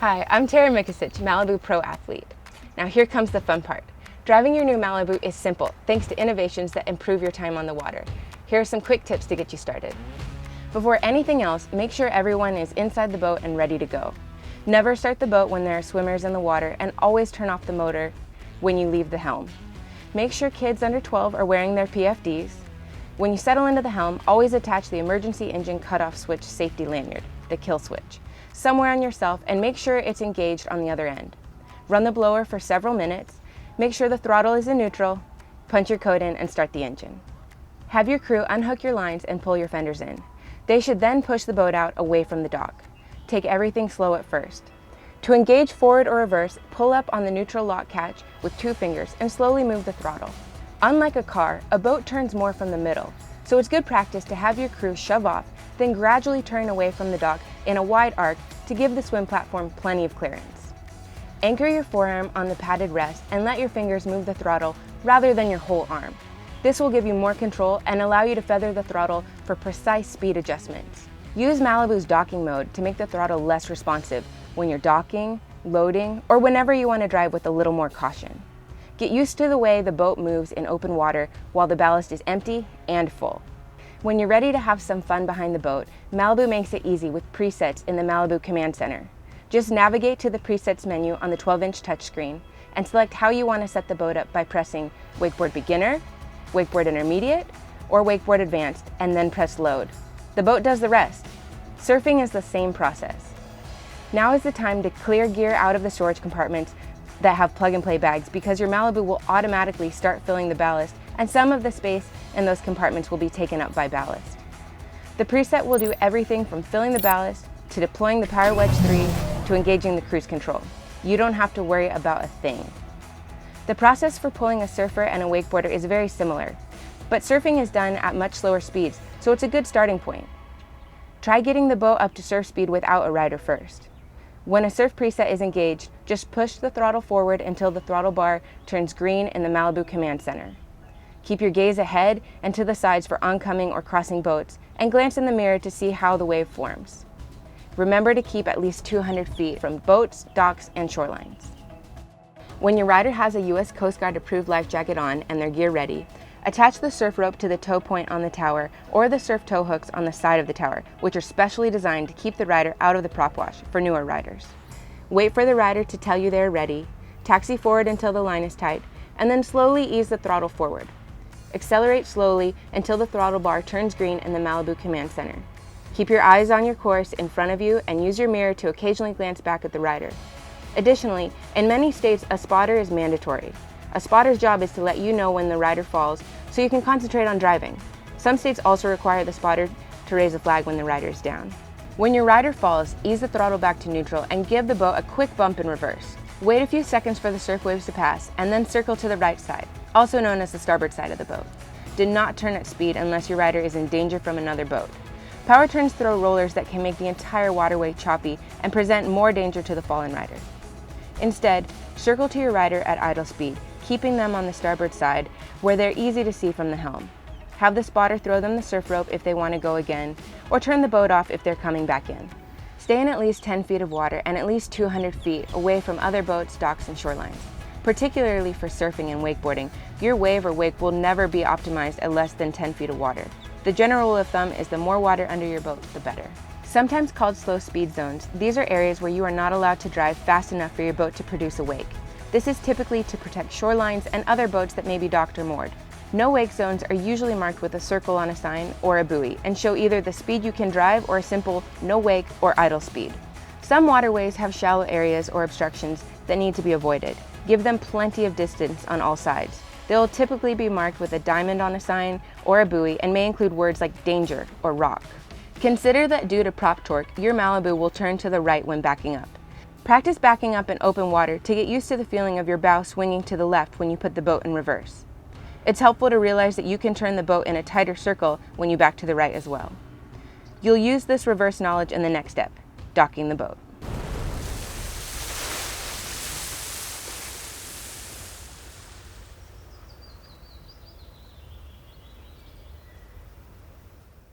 Hi, I'm Tara Mikasic, Malibu Pro Athlete. Now here comes the fun part. Driving your new Malibu is simple thanks to innovations that improve your time on the water. Here are some quick tips to get you started. Before anything else, make sure everyone is inside the boat and ready to go. Never start the boat when there are swimmers in the water, and always turn off the motor when you leave the helm. Make sure kids under 12 are wearing their PFDs. When you settle into the helm, always attach the emergency engine cutoff switch safety lanyard, the kill switch, somewhere on yourself, and make sure it's engaged on the other end. Run the blower for several minutes, make sure the throttle is in neutral, punch your code in, and start the engine. Have your crew unhook your lines and pull your fenders in. They should then push the boat out away from the dock. Take everything slow at first. To engage forward or reverse, pull up on the neutral lock catch with 2 fingers and slowly move the throttle. Unlike a car, a boat turns more from the middle, so it's good practice to have your crew shove off, then gradually turn away from the dock in a wide arc to give the swim platform plenty of clearance. Anchor your forearm on the padded rest and let your fingers move the throttle rather than your whole arm. This will give you more control and allow you to feather the throttle for precise speed adjustments. Use Malibu's docking mode to make the throttle less responsive when you're docking, loading, or whenever you want to drive with a little more caution. Get used to the way the boat moves in open water while the ballast is empty and full. When you're ready to have some fun behind the boat, Malibu makes it easy with presets in the Malibu Command Center. Just navigate to the presets menu on the 12-inch touchscreen and select how you want to set the boat up by pressing Wakeboard Beginner, Wakeboard Intermediate, or Wakeboard Advanced, and then press Load. The boat does the rest. Surfing is the same process. Now is the time to clear gear out of the storage compartments that have plug-and-play bags, because your Malibu will automatically start filling the ballast, and some of the space in those compartments will be taken up by ballast. The preset will do everything from filling the ballast to deploying the Power Wedge 3 to engaging the cruise control. You don't have to worry about a thing. The process for pulling a surfer and a wakeboarder is very similar, but surfing is done at much slower speeds, so it's a good starting point. Try getting the boat up to surf speed without a rider first. When a surf preset is engaged, just push the throttle forward until the throttle bar turns green in the Malibu Command Center. Keep your gaze ahead and to the sides for oncoming or crossing boats, and glance in the mirror to see how the wave forms. Remember to keep at least 200 feet from boats, docks, and shorelines. When your rider has a U.S. Coast Guard approved life jacket on and their gear ready, attach the surf rope to the tow point on the tower or the surf tow hooks on the side of the tower, which are specially designed to keep the rider out of the prop wash for newer riders. Wait for the rider to tell you they are ready, taxi forward until the line is tight, and then slowly ease the throttle forward. Accelerate slowly until the throttle bar turns green in the Malibu Command Center. Keep your eyes on your course in front of you and use your mirror to occasionally glance back at the rider. Additionally, in many states, a spotter is mandatory. A spotter's job is to let you know when the rider falls so you can concentrate on driving. Some states also require the spotter to raise a flag when the rider is down. When your rider falls, ease the throttle back to neutral and give the boat a quick bump in reverse. Wait a few seconds for the surf waves to pass and then circle to the right side, also known as the starboard side of the boat. Do not turn at speed unless your rider is in danger from another boat. Power turns throw rollers that can make the entire waterway choppy and present more danger to the fallen rider. Instead, circle to your rider at idle speed, keeping them on the starboard side where they're easy to see from the helm. Have the spotter throw them the surf rope if they want to go again, or turn the boat off if they're coming back in. Stay in at least 10 feet of water and at least 200 feet away from other boats, docks, and shorelines. Particularly for surfing and wakeboarding, your wave or wake will never be optimized at less than 10 feet of water. The general rule of thumb is the more water under your boat, the better. Sometimes called slow speed zones, these are areas where you are not allowed to drive fast enough for your boat to produce a wake. This is typically to protect shorelines and other boats that may be docked or moored. No wake zones are usually marked with a circle on a sign or a buoy and show either the speed you can drive or a simple no wake or idle speed. Some waterways have shallow areas or obstructions that need to be avoided. Give them plenty of distance on all sides. They will typically be marked with a diamond on a sign or a buoy and may include words like danger or rock. Consider that due to prop torque, your Malibu will turn to the right when backing up. Practice backing up in open water to get used to the feeling of your bow swinging to the left when you put the boat in reverse. It's helpful to realize that you can turn the boat in a tighter circle when you back to the right as well. You'll use this reverse knowledge in the next step, docking the boat.